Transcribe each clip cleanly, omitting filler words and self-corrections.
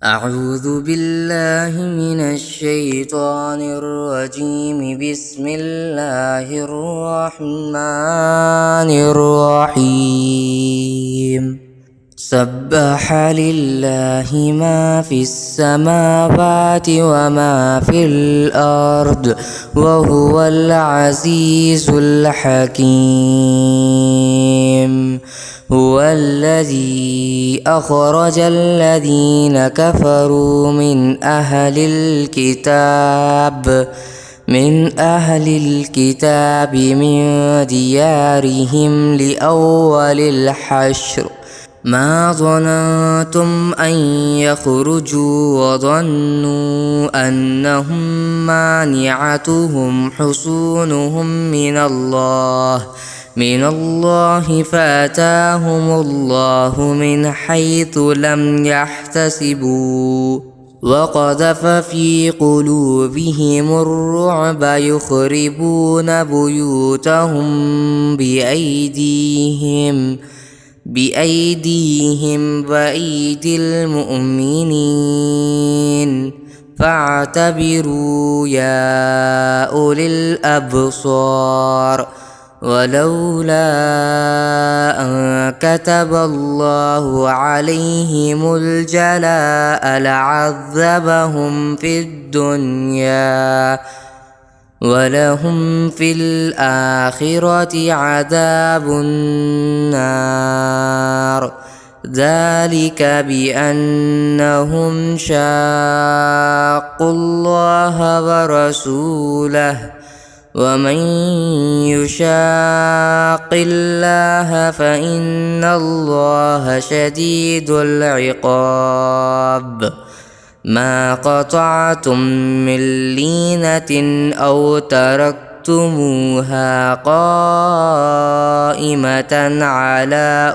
أعوذ بالله من الشيطان الرجيم. بسم الله الرحمن الرحيم. سبح لله ما في السماوات وما في الأرض وهو العزيز الحكيم. هو الذي أخرج الذين كفروا من أهل الكتاب من ديارهم لأول الحشر ما ظننتم أن يخرجوا وظنوا أنهم مانعتهم حصونهم من الله فأتاهم الله من حيث لم يحتسبوا وقذف في قلوبهم الرعب يخربون بيوتهم بأيديهم وأيدي المؤمنين فاعتبروا يا أولي الأبصار. ولولا أن كتب الله عليهم الجلاء لعذبهم في الدنيا ولهم في الآخرة عذاب النار. ذلك بأنهم شاقوا الله ورسوله ومن يشاق الله فإن الله شديد العقاب. ما قطعتم من لينة أو تركتموها قائمة على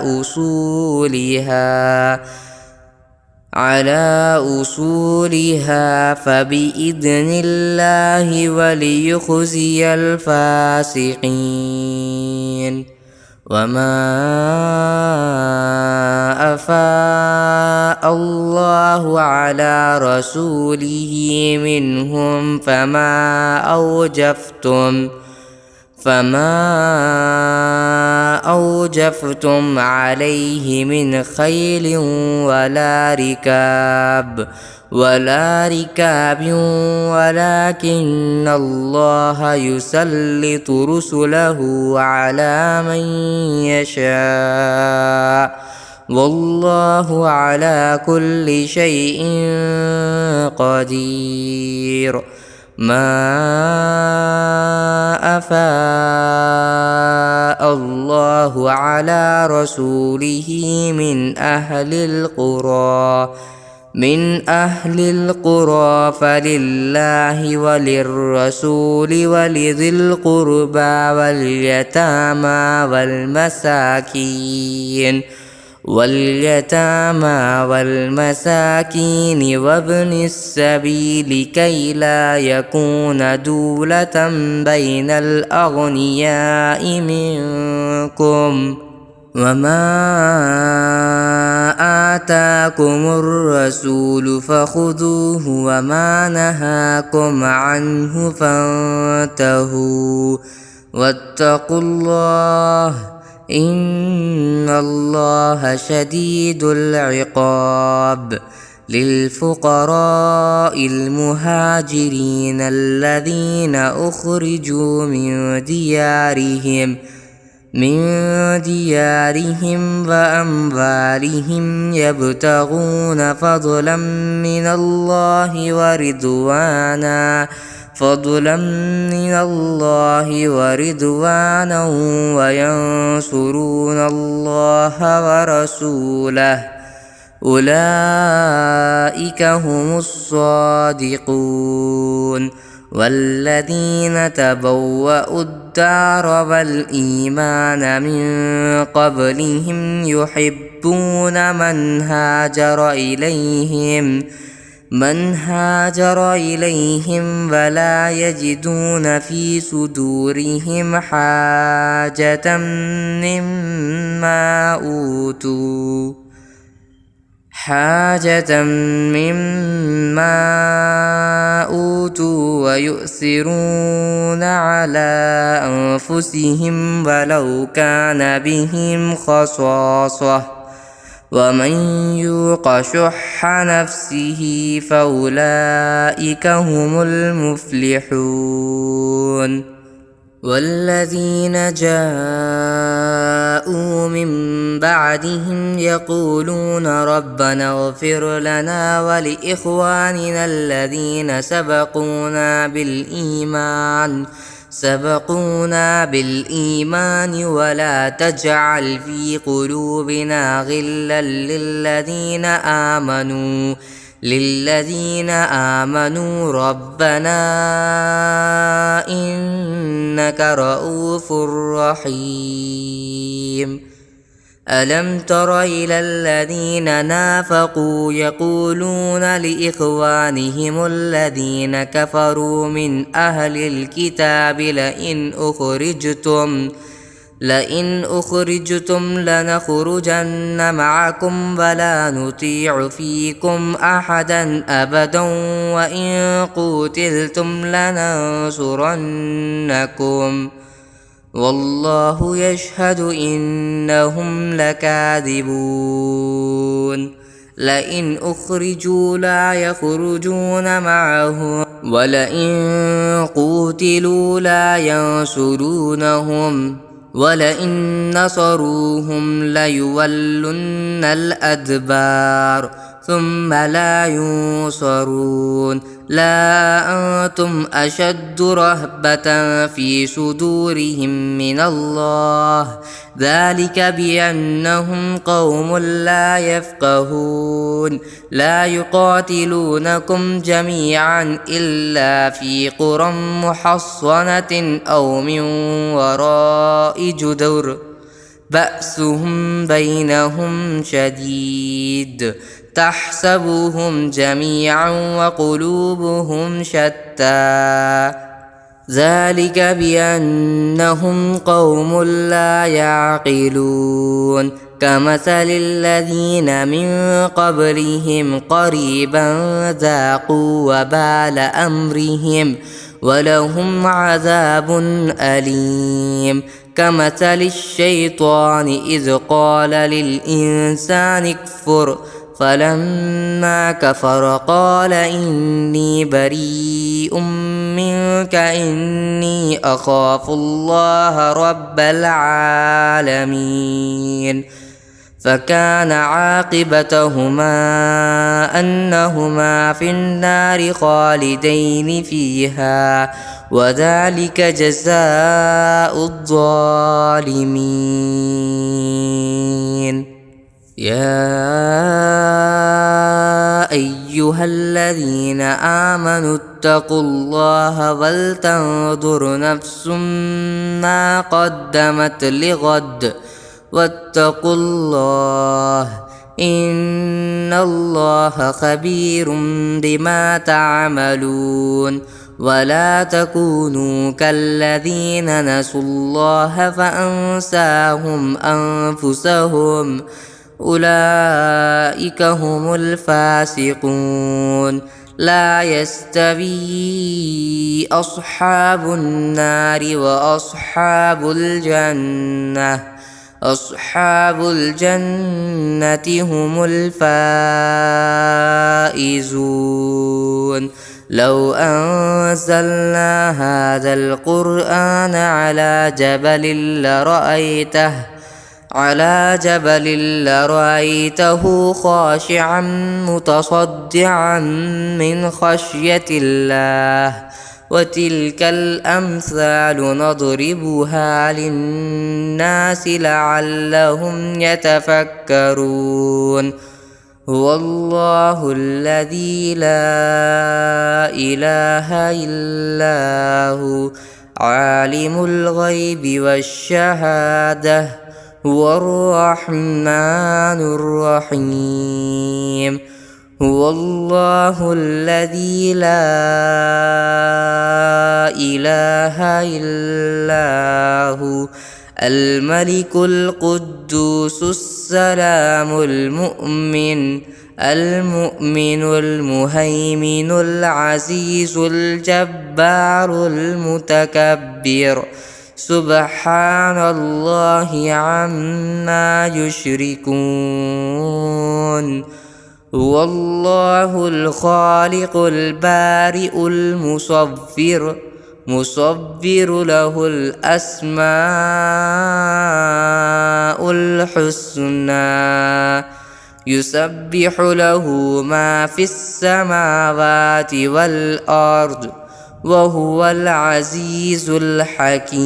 أصولها فبإذن الله وليخزي الفاسقين. وما أفاء الله على رسوله منهم فما أوجفتم عليه من خيل ولا ركاب ولكن الله يسلط رسله على من يشاء والله على كل شيء قدير. ما أفاء الله على رسوله من أهل القرى فلله وللرسول ولذي القربى واليتامى والمساكين وابن السبيل كي لا يكون دولة بين الأغنياء منكم. وما آتاكم الرسول فخذوه وما نهاكم عنه فانتهوا واتقوا الله إن الله شديد العقاب. للفقراء المهاجرين الذين أخرجوا من ديارهم وأموالهم يبتغون فضلا من الله ورضوانا وينصرون الله ورسوله أولئك هم الصادقون. والذين تبوأوا الدار والإيمان من قبلهم يحبون من هاجر إليهم ولا يجدون في صدورهم حاجة مما أوتوا حاجة مما أوتوا ويؤثرون على أنفسهم ولو كان بهم خصاصة ومن يوق شح نفسه فأولئك هم المفلحون. والذين جاءوا من بعدهم يقولون ربنا اغفر لنا ولإخواننا الذين سبقونا بالإيمان ولا تجعل في قلوبنا غلا للذين آمنوا ربنا إنك رؤوف رحيم. ألم تر إلى الذين نافقوا يقولون لإخوانهم الذين كفروا من أهل الكتاب لئن أخرجتم لنخرجن معكم ولا نطيع فيكم أحدا أبدا وإن قوتلتم لننصرنكم والله يشهد إنهم لكاذبون. لئن أخرجوا لا يخرجون معهم ولئن قوتلوا لا ينصرونهم ولئن نصروهم ليولن الأدبار ثم لا ينصرون. لا أنتم أشد رهبة في صدورهم من الله ذلك بأنهم قوم لا يفقهون. لا يقاتلونكم جميعا إلا في قرى محصنة أو من وراء جدر بأسهم بينهم شديد تحسبهم جميعا وقلوبهم شتى ذلك بأنهم قوم لا يعقلون. كمثل الذين من قبلهم قريبا ذاقوا وبال أمرهم ولهم عذاب أليم. كمثل الشيطان إذ قال للإنسان اكفر فلما كفر قال إني بريء منك إني أخاف الله رب العالمين. فكان عاقبتهما أنهما في النار خالدين فيها وذلك جزاء الظالمين. يا أيها الذين آمنوا اتقوا الله ولتنظر نفس ما قدمت لغد واتقوا الله إن الله خبير بما تعملون. ولا تكونوا كالذين نسوا الله فأنساهم أنفسهم أولئك هم الفاسقون. لا يستوي أصحاب النار وأصحاب الجنة هم الفائزون. لو أنزلنا هذا القرآن على جبل لرأيته خاشعا متصدعا من خشية الله. وتلك الأمثال نضربها للناس لعلهم يتفكرون. هو الله الذي لا إله إلا هو عالم الغيب والشهادة هو الرحمن الرحيم. هو الله الذي لا إله إلا هو الملك القدوس السلام المؤمن المؤمن المهيمن العزيز الجبار المتكبر سبحان الله عما يشركون هو الله الخالق البارئ المصور له الأسماء الحسنى يسبح له ما في السماوات والأرض وهو العزيز الحكيم